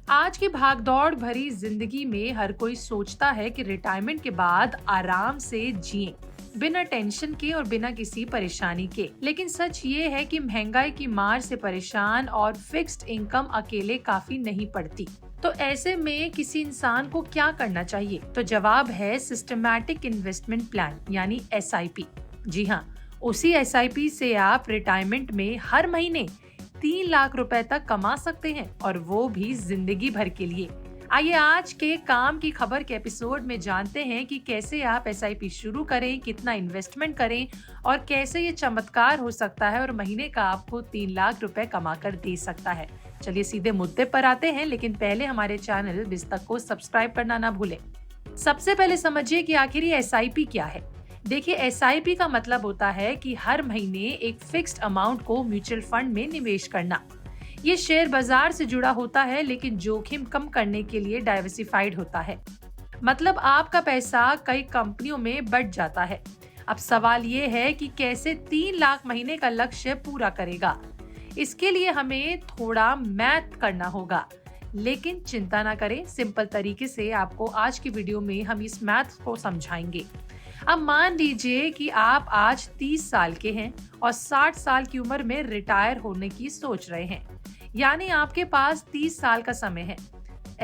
आज की भागदौड़ भरी जिंदगी में हर कोई सोचता है कि रिटायरमेंट के बाद आराम से जिएं, बिना टेंशन के और बिना किसी परेशानी के। लेकिन सच ये है कि महंगाई की मार से परेशान और फिक्स्ड इनकम अकेले काफी नहीं पड़ती। तो ऐसे में किसी इंसान को क्या करना चाहिए? तो जवाब है सिस्टमैटिक इन्वेस्टमेंट प्लान यानी SIP। जी हाँ, उसी SIP से आप रिटायरमेंट में हर महीने 3 लाख रुपए तक कमा सकते हैं, और वो भी जिंदगी भर के लिए। आइए आज के काम की खबर के एपिसोड में जानते हैं कि कैसे आप SIP शुरू करें, कितना इन्वेस्टमेंट करें और कैसे ये चमत्कार हो सकता है और महीने का आपको 3 लाख रुपए कमा कर दे सकता है। चलिए सीधे मुद्दे पर आते हैं, लेकिन पहले हमारे चैनल बिस्तक को सब्सक्राइब करना ना भूलें। सबसे पहले समझिए कि आखिर ये SIP क्या है। देखिए, SIP का मतलब होता है कि हर महीने एक फिक्स्ड अमाउंट को म्यूचुअल फंड में निवेश करना। ये शेयर बाजार से जुड़ा होता है, लेकिन जोखिम कम करने के लिए डाइवर्सिफाइड होता है। मतलब आपका पैसा कई कंपनियों में बट जाता है। अब सवाल ये है कि कैसे 3 लाख महीने का लक्ष्य पूरा करेगा। इसके लिए हमें थोड़ा मैथ करना होगा, लेकिन चिंता ना करें, सिंपल तरीके से आपको आज की वीडियो में हम इस मैथ को समझाएंगे। अब मान लीजिए कि आप आज 30 साल के हैं और 60 साल की उम्र में रिटायर होने की सोच रहे हैं, यानी आपके पास 30 साल का समय है।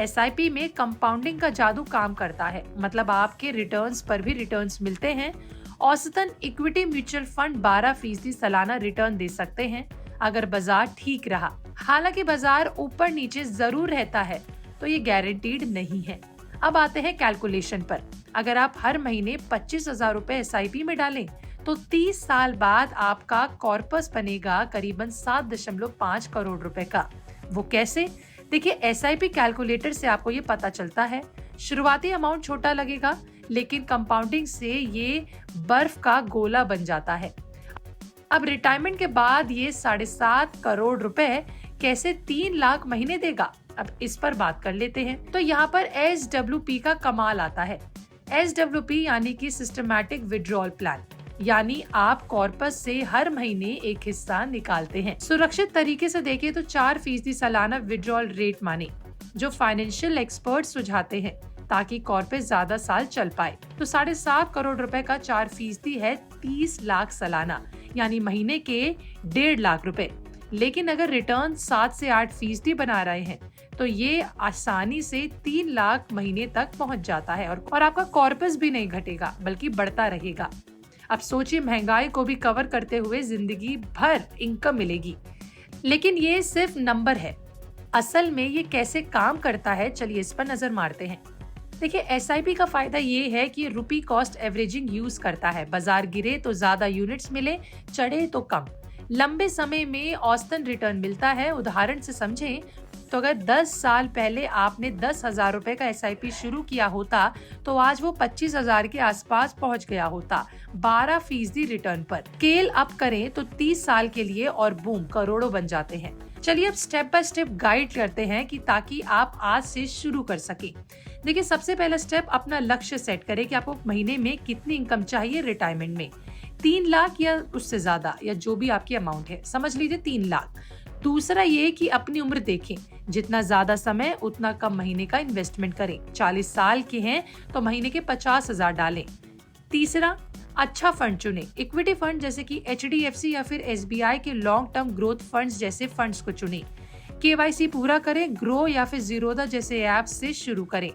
SIP में कंपाउंडिंग का जादू काम करता है, मतलब आपके रिटर्न्स पर भी रिटर्न्स मिलते हैं। औसतन इक्विटी म्यूचुअल फंड 12% सालाना रिटर्न दे सकते हैं अगर बाजार ठीक रहा। हालांकि बाजार ऊपर नीचे जरूर रहता है, तो ये गारंटीड नहीं है। अब आते हैं कैलकुलेशन पर। अगर आप हर महीने 25,000 रुपए SIP में डालें, तो 30 साल बाद आपका कॉर्पस बनेगा करीबन 7.5 करोड़ रुपए का। वो कैसे? देखिए, SIP कैलकुलेटर से आपको ये पता चलता है। शुरुआती अमाउंट छोटा लगेगा, लेकिन कंपाउंडिंग से ये बर्फ का गोला बन जाता है। अब रिटायरमेंट के बाद ये 7.5 करोड़ रुपए कैसे 3 लाख महीने देगा, अब इस पर बात कर लेते हैं। तो यहाँ पर SWP का कमाल आता है। SWP यानी कि सिस्टमैटिक विड्रॉल प्लान, यानी आप कॉर्पस से हर महीने एक हिस्सा निकालते हैं। सुरक्षित तरीके से देखें तो 4% सालाना विड्रॉल रेट माने, जो फाइनेंशियल एक्सपर्ट सुझाते हैं, ताकि कॉर्पस ज्यादा साल चल पाए। तो 7.5 करोड़ रुपए का 4% है 30 लाख सालाना, यानी महीने के 1.5 लाख रुपए। लेकिन अगर रिटर्न 7 से 8% बना रहे हैं, तो ये आसानी से 3 लाख महीने तक पहुंच जाता है, और आपका कॉर्पस भी नहीं घटेगा बल्कि बढ़ता रहेगा। अब सोचिए, महंगाई को भी कवर करते हुए जिंदगी भर इनकम मिलेगी। लेकिन ये सिर्फ नंबर है, असल में ये कैसे काम करता है, चलिए इस पर नजर मारते हैं। देखिए, SIP का फायदा ये है कि रुपी कॉस्ट एवरेजिंग यूज करता है। बाजार गिरे तो ज्यादा यूनिट्स मिले, चढ़े तो कम। लंबे समय में औसतन रिटर्न मिलता है। उदाहरण से समझें तो अगर 10 साल पहले आपने 10,000 रुपए का SIP शुरू किया होता, तो आज वो 25,000 के आसपास पहुंच गया होता, 12% रिटर्न पर। स्केल अप करें तो 30 साल के लिए और बूम, करोड़ों बन जाते हैं। चलिए अब स्टेप बाय स्टेप गाइड करते हैं कि ताकि आप आज से शुरू कर सके। देखिए, सबसे पहला स्टेप, अपना लक्ष्य सेट करें कि आपको महीने में कितनी इनकम चाहिए रिटायरमेंट में। 3 लाख या उससे ज्यादा, या जो भी आपकी अमाउंट है, समझ लीजिए 3 लाख। दूसरा ये कि अपनी उम्र देखें, जितना ज्यादा समय उतना कम महीने का इन्वेस्टमेंट करें। 40 साल के हैं तो महीने के 50,000 डालें। तीसरा, अच्छा फंड चुनें। इक्विटी फंड जैसे कि HDFC या फिर SBI के लॉन्ग टर्म ग्रोथ फंड्स जैसे फंड्स को चुनें। KYC पूरा करें। ग्रो या फिर जीरोधा जैसे ऐप्स से शुरू करें।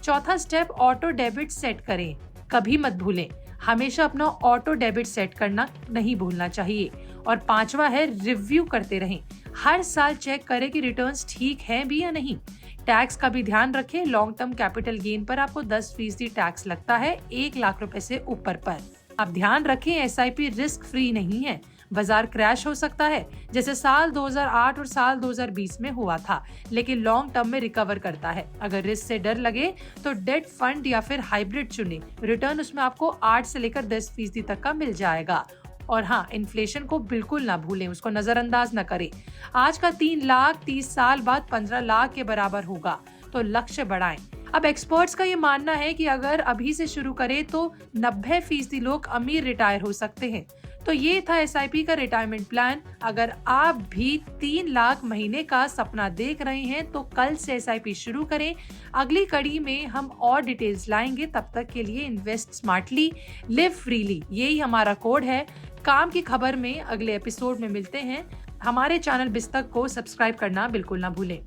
चौथा स्टेप, ऑटो डेबिट सेट करें। कभी मत भूलें, हमेशा अपना ऑटो डेबिट सेट करना नहीं भूलना चाहिए। और पांचवा है, रिव्यू करते रहें। हर साल चेक करें कि रिटर्न्स ठीक हैं भी या नहीं। टैक्स का भी ध्यान रखें। लॉन्ग टर्म कैपिटल गेन पर आपको 10% टैक्स लगता है 1 लाख रुपए से ऊपर पर। अब ध्यान रखें, SIP रिस्क फ्री नहीं है। बाजार क्रैश हो सकता है, जैसे साल 2008 और साल 2020 में हुआ था, लेकिन लॉन्ग टर्म में रिकवर करता है। अगर रिस्क से डर लगे तो डेट फंड या फिर हाइब्रिड चुनें। रिटर्न उसमें आपको 8 से लेकर 10% तक का मिल जाएगा। और हाँ, इन्फ्लेशन को बिल्कुल ना भूलें, उसको नजरअंदाज ना करें। आज का 3 लाख 30 साल बाद 15 लाख के बराबर होगा, तो लक्ष्य बढ़ाएं। अब एक्सपर्ट्स का ये मानना है कि अगर अभी से शुरू करें तो 90% लोग अमीर रिटायर हो सकते हैं। तो ये था एसआईपी का रिटायरमेंट प्लान। अगर आप भी 3 लाख महीने का सपना देख रहे हैं तो कल से एसआईपी शुरू करें। अगली कड़ी में हम और डिटेल्स लाएंगे। तब तक के लिए इन्वेस्ट स्मार्टली, लिव फ्रीली, यही हमारा कोड है। काम की खबर में अगले एपिसोड में मिलते हैं। हमारे चैनल बिस्तक को सब्सक्राइब करना बिल्कुल ना भूलें।